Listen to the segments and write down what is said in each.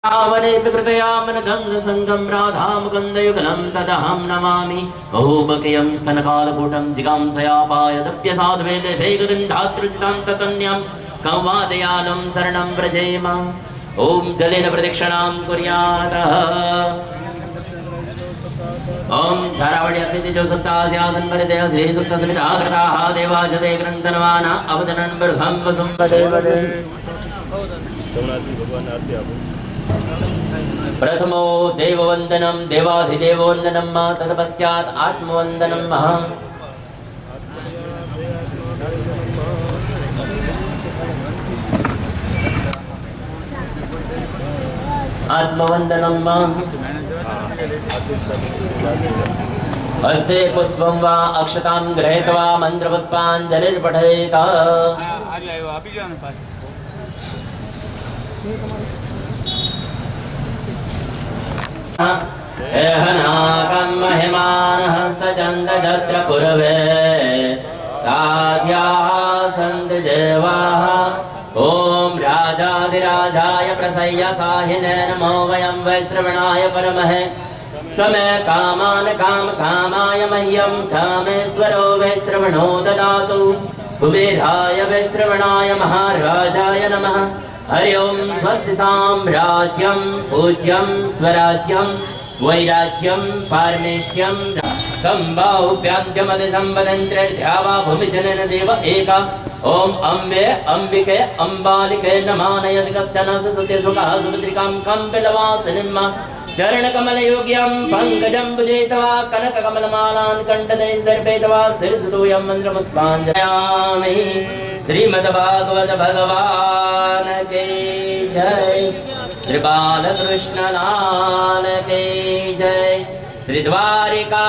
आवने विकृतयामन गङ्गसङ्गं राधामुकुन्दयुगलं तदहं नमामि बहुबकयं स्तनकालकूटं जिगांसयापायदप्यसाध्वेले भेगदिं धातृचितां ततन्यं कौवादयालं शरणं व्रजेम ॐ जलेन प्रदक्षिणां कुर्यात् ॐ धारावळि अतिथिजो सप्तास्यासन् परिदय श्रीसुप्तसमिताकृताः देवाजते ग्रन्थनवाना अवदनन् बृहं वसुं वदेवदे प्रथमो देववन्दनं देवाधिदेववन्दनं ततपश्चात् आत्मवन्दनं आत्मवन्दनं हस्ते पुष्पं वा अक्षतां गृहीत्वा मन्त्रपुष्पाञ्जलिर्पठेत एहनाकं महिमानः सचन्दजत्रपुरवे साध्याः सन्ति देवाः ॐ राजाधिराजाय प्रसय्यसाहिने नमो वयं वैश्रवणाय परमहे समे कामान् कामकामाय मह्यं कामेश्वरो वैश्रवणो ददातु कुबेराय वैश्रवणाय महाराजाय नमः हरि ओं स्वस्ति साम्राज्यं पूज्यं स्वराज्यं वैराज्यं पारमेष्ट्यं संबाहुभ्यान्त्यमधिसम्पदन्त्र्यावा भूमिजनन देव एका ॐ अम्बे अम्बिके अम्बालिके नमानयति कश्चन सत्यसुखः सुभद्रिकां कम्पिलवासिनीं चरणकमलयोग्यं पङ्कजं भुजेतवा कनककमलमालान् कण्ठे सर्पेतवा शिरसुतोऽयं मन्त्रपुष्पाञ्जलयामि श्रीमद्भागवत भगवान के जय श्री बालकृष्ण लाल के जय श्री द्वारिका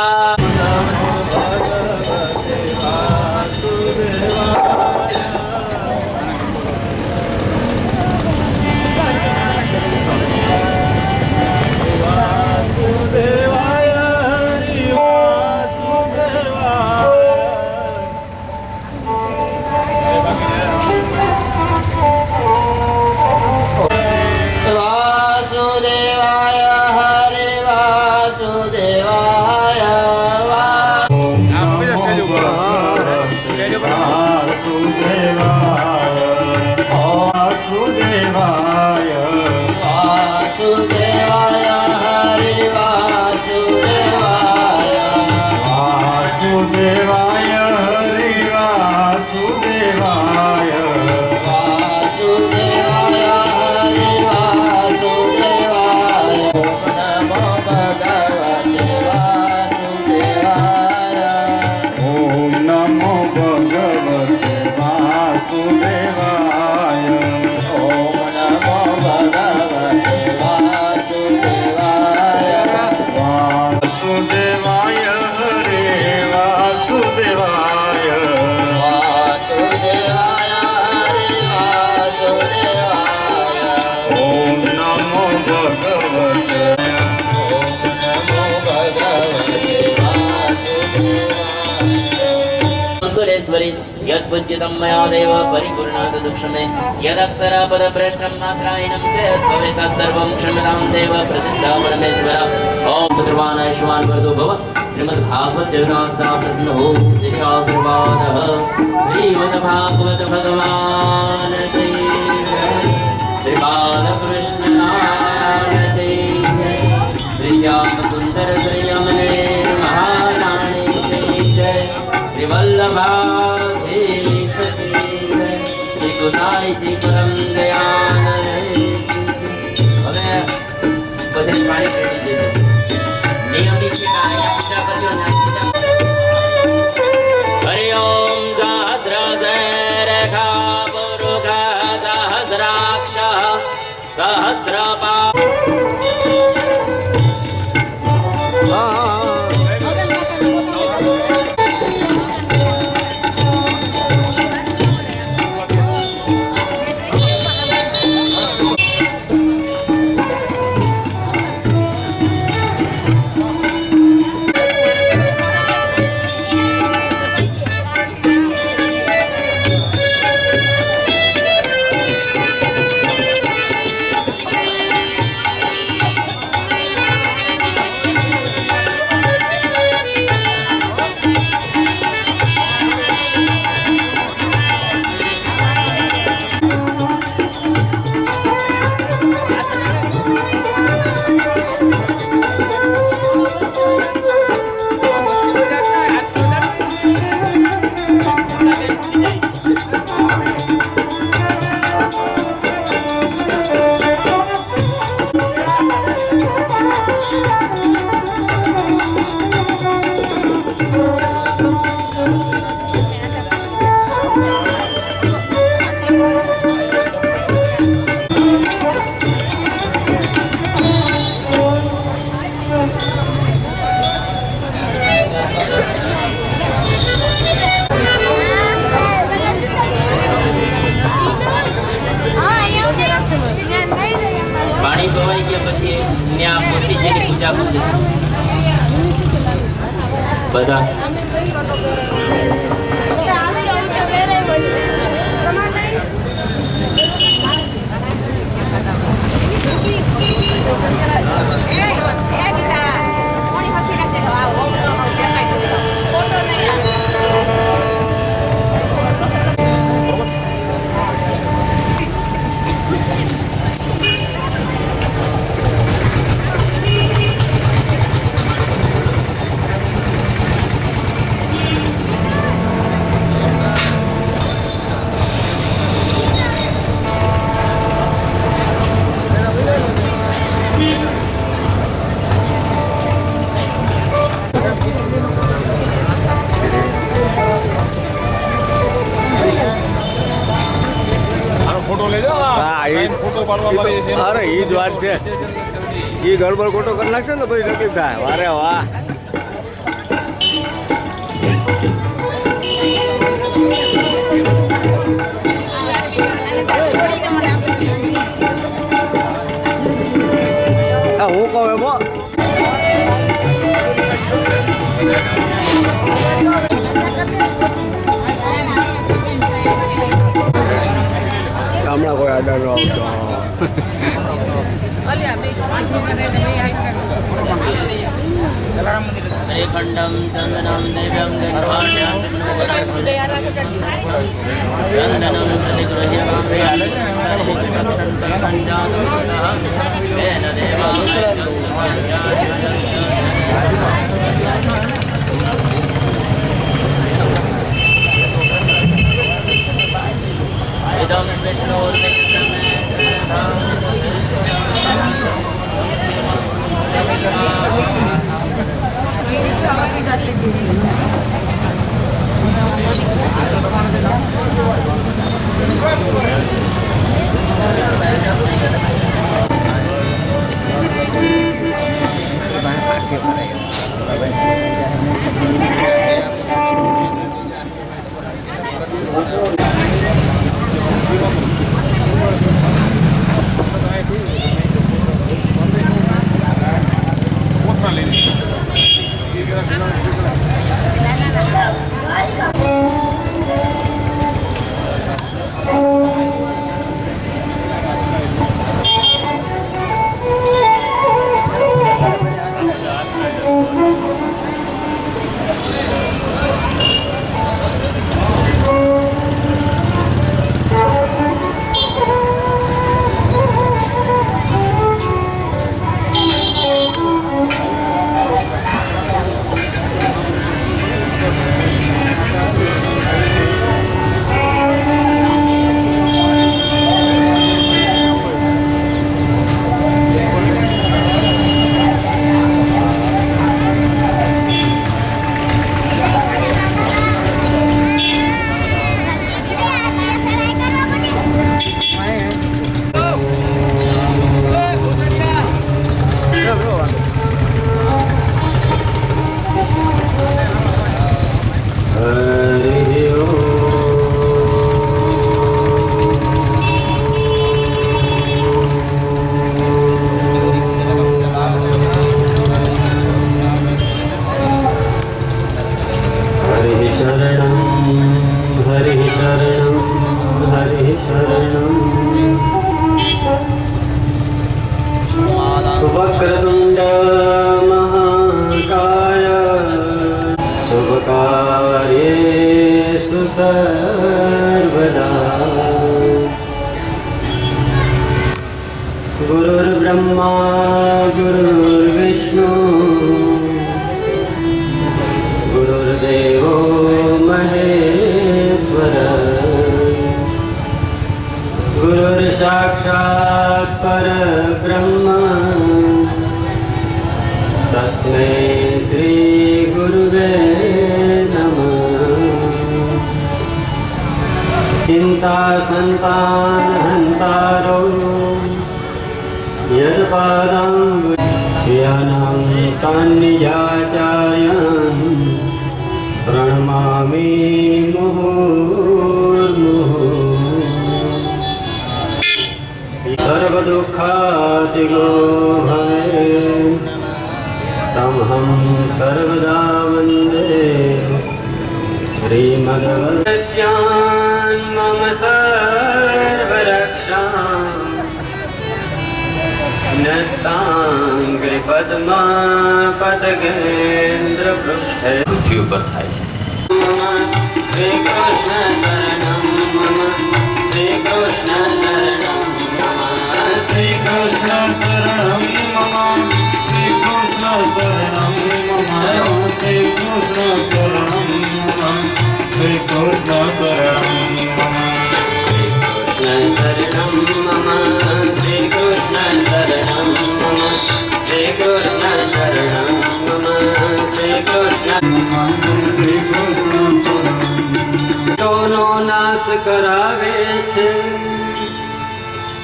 यत्पूज्यतं मया देव परिपूर्णात् दुःखमे यदक्षरपदभ्रष्टं मात्राहीनं चेत् भवेत् सर्वं क्षम्यतां देव प्रसिद्धः परमेश्वर ॐ पुत्रवान् वरदो भव श्रीमद्भागवत देवतास्ता प्रसन्न हो इति आशीर्वादः श्रीमद्भागवत भगवान् की श्री बालकृष्ण लाल की श्री श्याम सुंदर श्री यमुने महारानी की जय श्री वल्लभा गोसाई जी परम दयाल હવે બધે પાણી કરી દીધું નિયમિત છે કાયા પૂજા કર્યો ના પૂજા હરિ ઓમ સહસ્રશેરખા પુરુષા સહસ્રાક્ષ સહસ્રપા નવાઈ ગયા પછી ત્યાં મૂર્તિજીની પૂજા કરીશું બધા. અરે એ જ વાત છે, એ ગડબડ ખોટો કરી નાખશે ને પછી તકલીફ થાય. વારે વાહ. હું કહું એમ હમણાં કોઈ આડા ન આવતો. श्रीखंडम चंदनम दिव्यम गंधवार्यां चंदनम इदं वक्रतुंड महाकाय शुभकार्येषु सर्वदा गुरुर्ब्रह्मा गुरुर्विष्णु गुरुर्देवो महेश्वर गुरुर्साक्षात् परब्रह्म तस्मै श्री गुरुवे नमः। चिंता संतान हंतारो यत्पादं यानं तान्निजाचार्यं प्रणमामि मुहुर्मुहुः। सर्वतो दुःखादिगो भवे तमहं सर्वदा वन्दे श्रीमद्वद्यान् मम सर्वरक्षां नस्ताङ्घ्रिपद्मापदगेन्द्रपृष्ठे पृथ्वी ઉપર થાય છે શ્રી કૃષ્ણ શરણમ મમ શ્રી કૃષ્ણ શરણમ મમ શ્રી કૃષ્ણ શરણમ મમ શ્રી કૃષ્ણ શરણમ મમ શ્રી કૃષ્ણ શરણમ મમ શ્રી કૃષ્ણ શરણમ મમ શ્રી કૃષ્ણ શરણમ મમ શ્રી કૃષ્ણ શરણમ મમ શ્રી કૃષ્ણ શરણમ મમ શ્રી કૃષ્ણ શ્રી કૃષ્ણ નો નાશ કરાવે છે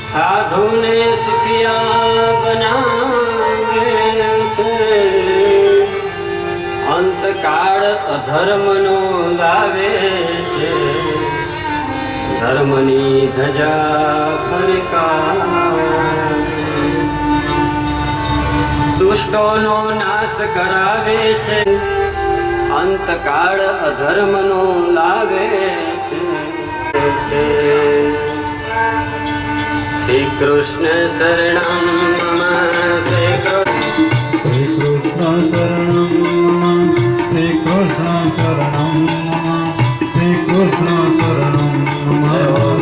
સાધુને સુખિયા બનાવે છે અંતકાળ અધર્મનો લાવે છે ધર્મની ધજા ફરકાવે દુષ્ટોનો નાશ કરાવે છે અંતકાળ અધર્મનો લાવે છે શ્રી કૃષ્ણ શરણમ મમ શ્રી કૃષ્ણ શરણમ મમ શ્રી કૃષ્ણ શરણમ મમ શ્રી કૃષ્ણ શરણમ મમ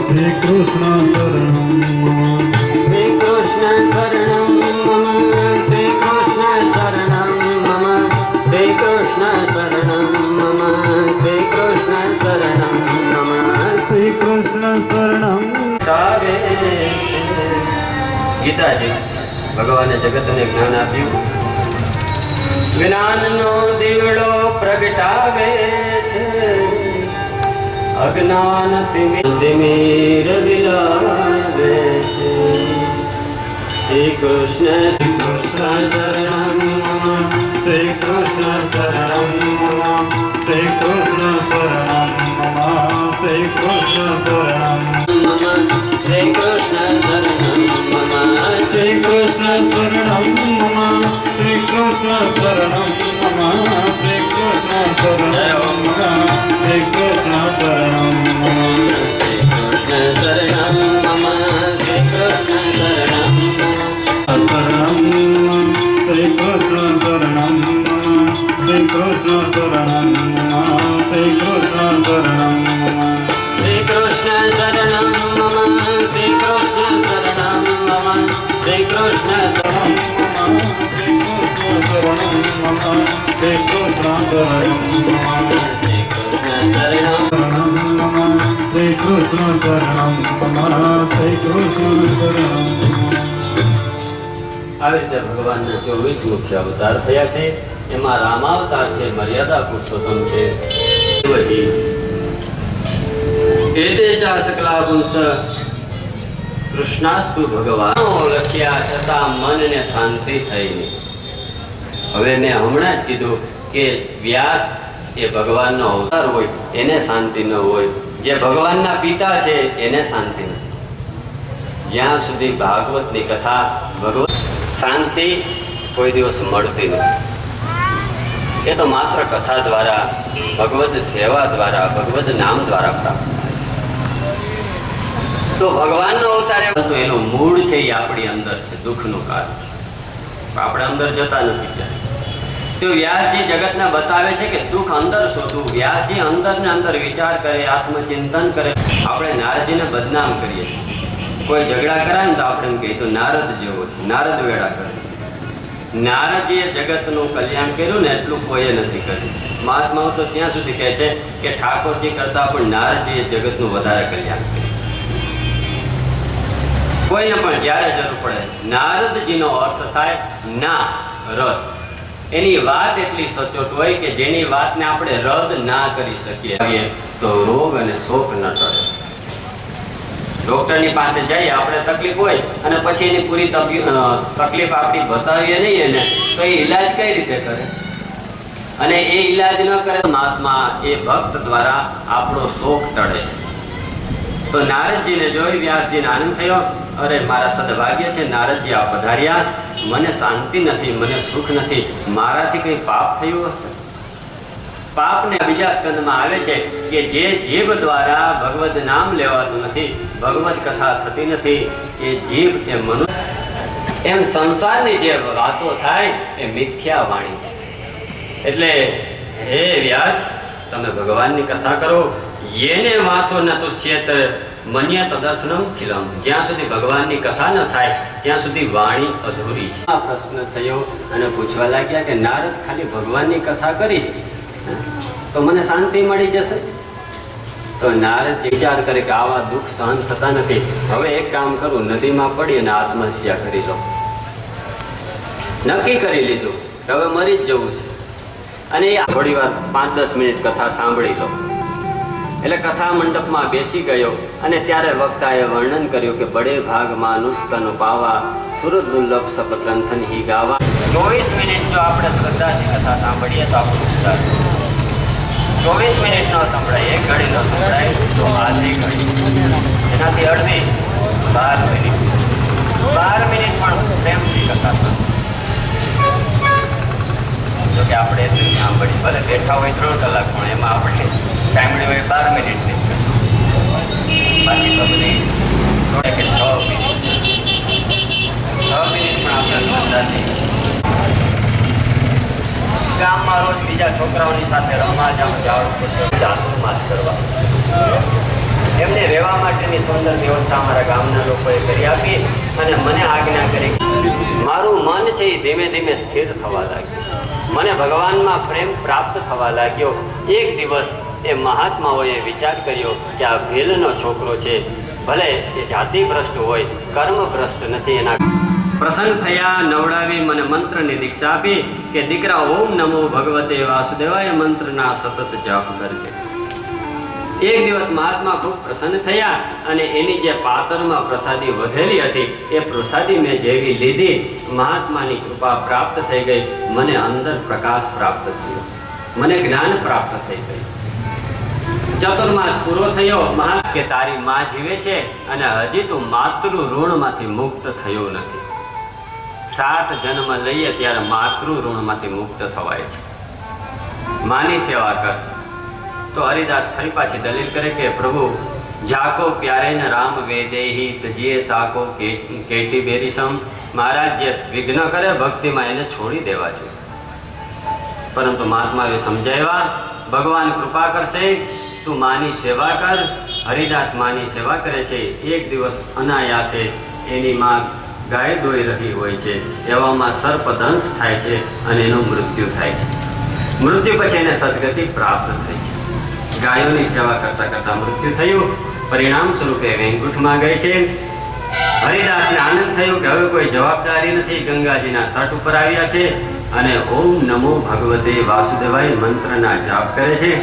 શ્રી કૃષ્ણ શરણમ મમ શ્રી કૃષ્ણ શરણમ મમ શ્રી કૃષ્ણ શરણમ મમ શ્રી કૃષ્ણ શરણમ મમ શ્રી કૃષ્ણ શરણમ મમ શ્રી કૃષ્ણ શરણમ આવે છે ગીતાજી ભગવાને જગતને જ્ઞાન આપ્યું જ્ઞાનનો દીવડો પ્રગટાવે છે અજ્ઞાન તિમિર વિલાવે છે શ્રી કૃષ્ણ શરણમ મમ શ્રી કૃષ્ણ શરણમ મમ શ્રી કૃષ્ણ શરણમ મમ શ્રી કૃષ્ણ શરણમ મમ શ્રી કૃષ્ણ શરણમ મમ શ્રી કૃષ્ણ શરણમ મમ શ્રી કૃષ્ણ શરણમ મમ શ્રી કૃષ્ણ શરણમ મમ શ્રી કૃષ્ણ શરણમ મમ શ્રી કૃષ્ણ શરણમ મમ શ્રી કૃષ્ણ શરણમ શરણમ શ્રી કૃષ્ણ શરણમ શ્રી કૃષ્ણ શરણમ શ્રી કૃષ્ણ શરણમ શ્રી કૃષ્ણ શરણમ શ્રી કૃષ્ણ શરણમ શ્રી કૃષ્ણ શરણમ શ્રી કૃષ્ણ શરણમ શ્રી કૃષ્ણ શરણમ શ્રી કૃષ્ણ શરણમ શ્રી કૃષ્ણ શરણમ શ્રી કૃષ્ણ શરણમ આવી રીતે ભગવાનના 24 મુખ્ય અવતાર થયા છે એમાં રામાવતાર છે મર્યાદા પુરુષોત્તમ છે એતે ચા સકલા પુંસ કૃષ્ણાસ્તુ ભગવાન લખ્યા છતાં મનને શાંતિ થઈ નહીં હવે મેં હમણાં જ કીધું કે વ્યાસ એ ભગવાનનો અવતાર હોય એને શાંતિ ન હોય જે ભગવાનના પિતા છે એને શાંતિ નથી જ્યાં સુધી ભાગવતની કથા ભગવત શાંતિ કોઈ દિવસ મળતી નથી એ તો માત્ર કથા દ્વારા ભગવદ સેવા દ્વારા ભગવદ નામ દ્વારા પ્રાપ્ત તો ભગવાનનો અવતાર તો એનું મૂળ છે એ આપણી અંદર છે દુઃખનું કારણ આપણે અંદર જતા નથી ત્યાં તો વ્યાસજી જગતને બતાવે છે કે દુઃખ અંદર શોધવું વ્યાસજી અંદર ને અંદર વિચાર કરે આત્મચિંતન કરે આપણે નારદજીને બદનામ કરીએ છીએ કોઈ ઝઘડા કરાય ને તો આપણે એમ કહીએ તો નારદ જેવો છે નારદ વેળા કરે છે નારદજીએ જગતનું કલ્યાણ કર્યું ને એટલું કોઈએ નથી કર્યું મહાત્માઓ તો ત્યાં સુધી કહે છે કે ઠાકોરજી કરતા પણ નારદજીએ જગતનું વધારે કલ્યાણ કર્યું કોઈને પણ જ્યારે જરૂર પડે નારદજીનો અર્થ થાય ના રદ એની વાત એટલી સચોટ હોય કે જેની વાતને આપણે રદ ના કરી શકીએ તો રોગ અને શોક ન ટળે ડોક્ટરની પાસે જઈએ આપણે તકલીફ હોય અને પછી એની પૂરી તકલીફ આપણી બતાવીએ નહીં એને તો એ ઈલાજ કઈ રીતે કરે અને એ ઈલાજ ન કરે મહાત્મા એ ભક્ત દ્વારા આપણો શોક ટળે છે તો નારદજીને જોઈ વ્યાસજીને આનંદ થયો. અરે મારા સદભાગ્ય છે, નારદજી આ પધાર્યા. મને શાંતિ નથી, મને સુખ નથી. મારાથી કંઈ પાપ થયું હશે? પાપને બીજા સ્કંદમાં આવે છે કે જે જીભ દ્વારા ભગવદ નામ લેવાતું નથી, ભગવદ કથા થતી નથી, એ જીભ એ મનુષ્ય એમ સંસારની જે વાતો થાય એ મિથ્યા વાણી છે. એટલે હે વ્યાસ, તમે ભગવાનની કથા કરો. યેને વાસો ન તુષ્યેત મન્યત દર્શનમ ખિલમ. જ્યાં સુધી ભગવાનની કથા ન થાય ત્યાં સુધી વાણી અધૂરી છે. આ પ્રશ્ન થયો અને પૂછવા લાગ્યા કે નારદ, ખાલી ભગવાનની કથા કરીશ તો મને શાંતિ મળી જશે? તો નારદ વિચાર કરે કે આવા દુઃખ સહન થતા નથી. હવે એક કામ કરું, નદીમાં પડી અને આત્મહત્યા કરી લો. નક્કી કરી લીધું હવે મરી જ જવું છે. અને એ થોડી વાર 5-10 મિનિટ કથા સાંભળી લો. એટલે કથા મંડપમાં બેસી ગયો અને ત્યારે વક્તાએ વર્ણન કર્યું કે બડે ભાગમાં નુસ્તન પાવા સુરત દુર્લભ સપગ્રંથન હી ગાવા. 24 મિનિટ જો આપણે શ્રદ્ધાથી કથા સાંભળીએ તો આપણું ઉદ્ધાર. 24 મિનિટ નો સંભળાય, 1 ઘડી નો સંભળાય તો આધી ઘડી, એનાથી અડધી 12 મિનિટ. 12 મિનિટ પણ પ્રેમથી કથા જો કે આપણે એટલી સાંભળી, ભલે બેઠા હોય 3 કલાક, પણ એમાં આપણે સાંભળી હોય 12 મિનિટની. બાકી તો બધી જોડે કે 6 મિનિટ પણ આપણે શ્રદ્ધાથી. ગામમાં રોજ બીજા છોકરાઓની સાથે રમવા જવું, ચાતુર્માસ કરવા, એમને રહેવા માટેની સુંદર વ્યવસ્થા અમારા ગામના લોકોએ કરી આપી અને મને આજ્ઞા કરી. મારું મન છે એ ધીમે ધીમે સ્થિર થવા લાગ્યું. મને ભગવાનમાં પ્રેમ પ્રાપ્ત થવા લાગ્યો. એક દિવસ એ મહાત્માઓએ વિચાર કર્યો કે આ ભીલનો છોકરો છે, ભલે એ જાતિ ભ્રષ્ટ હોય, કર્મ ભ્રષ્ટ નથી. એના પ્રસન્ન થયા, નવડાવી મને મંત્રની દીક્ષા આપી કે દીકરા ઓમ નમો ભગવતે વાસુદેવાય મંત્રના સતત જાપ કરજે. એક દિવસ મહાત્મા ખૂબ પ્રસન્ન થયા અને એની જે પાતરમાં પ્રસાદી વધેલી હતી એ પ્રસાદી મેં જેવી લીધી, મહાત્માની કૃપા પ્રાપ્ત થઈ ગઈ. મને અંદર પ્રકાશ પ્રાપ્ત થયો, મને જ્ઞાન પ્રાપ્ત થઈ ગયું. ચતુર્માસ પૂરો થયો. કે તારી માં જીવે છે અને હજી તું માતૃ ઋણમાંથી મુક્ત થયો નથી. 7 જન્મ લઈએ ત્યારે માતૃ ઋણમાંથી મુક્ત થવાય છે. માની સેવા કર. તો હરિદાસ ફરી પાછી દલીલ કરે કે પ્રભુ, જાકો પ્યારે ને રામ વેદેહી તજીએ તાકો કેટી બેરીસમ. મહારાજ, જે વિઘ્ન કરે ભક્તિમાં એને છોડી દેવા જોઈએ. પરંતુ મહાત્માએ સમજાવ્યા, ભગવાન કૃપા કરશે, તું માની સેવા કર. હરિદાસ માની સેવા કરે છે. એક દિવસ અનાયાસે એની માં ગાય દોઈ રહી હોય છે, એવામાં સર્પદંશ થાય છે અને એનું મૃત્યુ થાય છે. મૃત્યુ પછી એને સદગતિ પ્રાપ્ત થઈ છે. ગાયોની સેવા કરતા કરતા મૃત્યુ થયું. પરિણામ સ્વરૂપે વૈકુંઠમાં ગઈ છે. હરિદાસને આનંદ થયો કે હવે કોઈ જવાબદારી નથી. ગંગાજીના તટ ઉપર આવ્યા છે અને ઓમ નમો ભગવતે વાસુદેવાય મંત્રના જાપ કરે છે.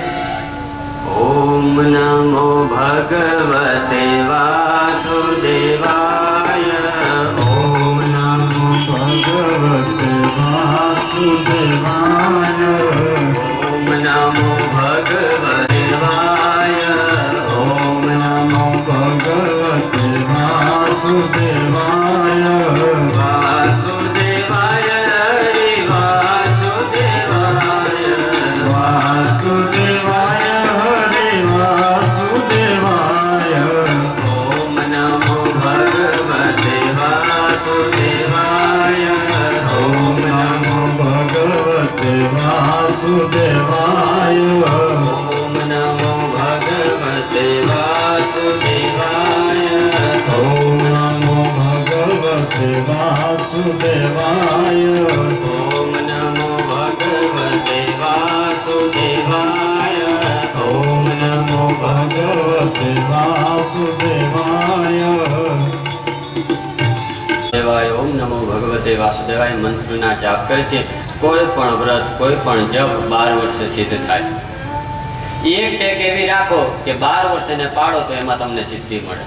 ઓમ નમો ભગવતે વાસુદેવાય. ઓમ નમો ભગવતે વાસુદેવાય. ઓમ નમો ભગવતે વાય. ઓમ નમો ભગવતે વાસુદેવાય. વાસુદેવાય હરિ વાસુદેવાય. વાસુદેવાય હરિ વાસુદેવાય. ઓમ નમો ભગવતે વાસુદેવાય. ઓમ નમો ભગવતે વાસુદેવાય. ઓમ નમો ભગવતે વાસુદેવાય. ઓમ નમો ભગવતે વાસુદેવાય. ઓમ નમો ભગવતે વાસુદેવાય. ઓમ નમો ભગવતે વાસુદેવાય. ઓમ નમો ભગવતે વાસુદેવાય મંત્રના જાપ કરે છે. કોઈ પણ વ્રત, કોઈ પણ જપ 12 વર્ષે સિદ્ધ થાય. એક ટેક એવી રાખો કે 12 વર્ષને પાડો તો એમાં તમને સિદ્ધિ મળે.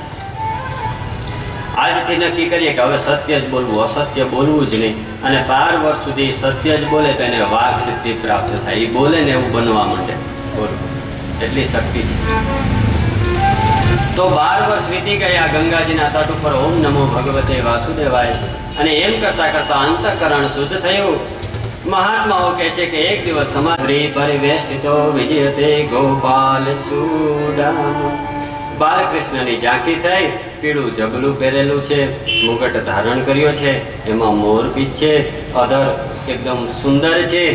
આજથી નક્કી કરીએ કે હવે સત્ય જ બોલવું, અસત્ય બોલવું જ નહીં. અને 12 વર્ષ સુધી સત્ય જ બોલે તો એને વાઘ સિદ્ધિ પ્રાપ્ત થાય. એ બોલે ને એવું બનવા માંડે. બોલો, એટલી શક્તિ છે. તો 12 વર્ષ વીતી ગયા ગંગાજીના તટ ઉપર ઓમ નમો ભગવતે વાસુદેવાય અને એમ કરતા કરતા અંતઃકરણ શુદ્ધ થયું. મહાત્માઓ કહે છે કે એક દિવસ સમાધિ પરિવેષ્ટિતો વિજયતે ગોપાલ ચૂડામણ. બાલકૃષ્ણની ઝાંખી થઈ, પીળું જબલું પહેરેલું છે, મુગટ ધારણ કર્યો છે, એમાં મોરપીંછ છે, અધર એકદમ સુંદર છે.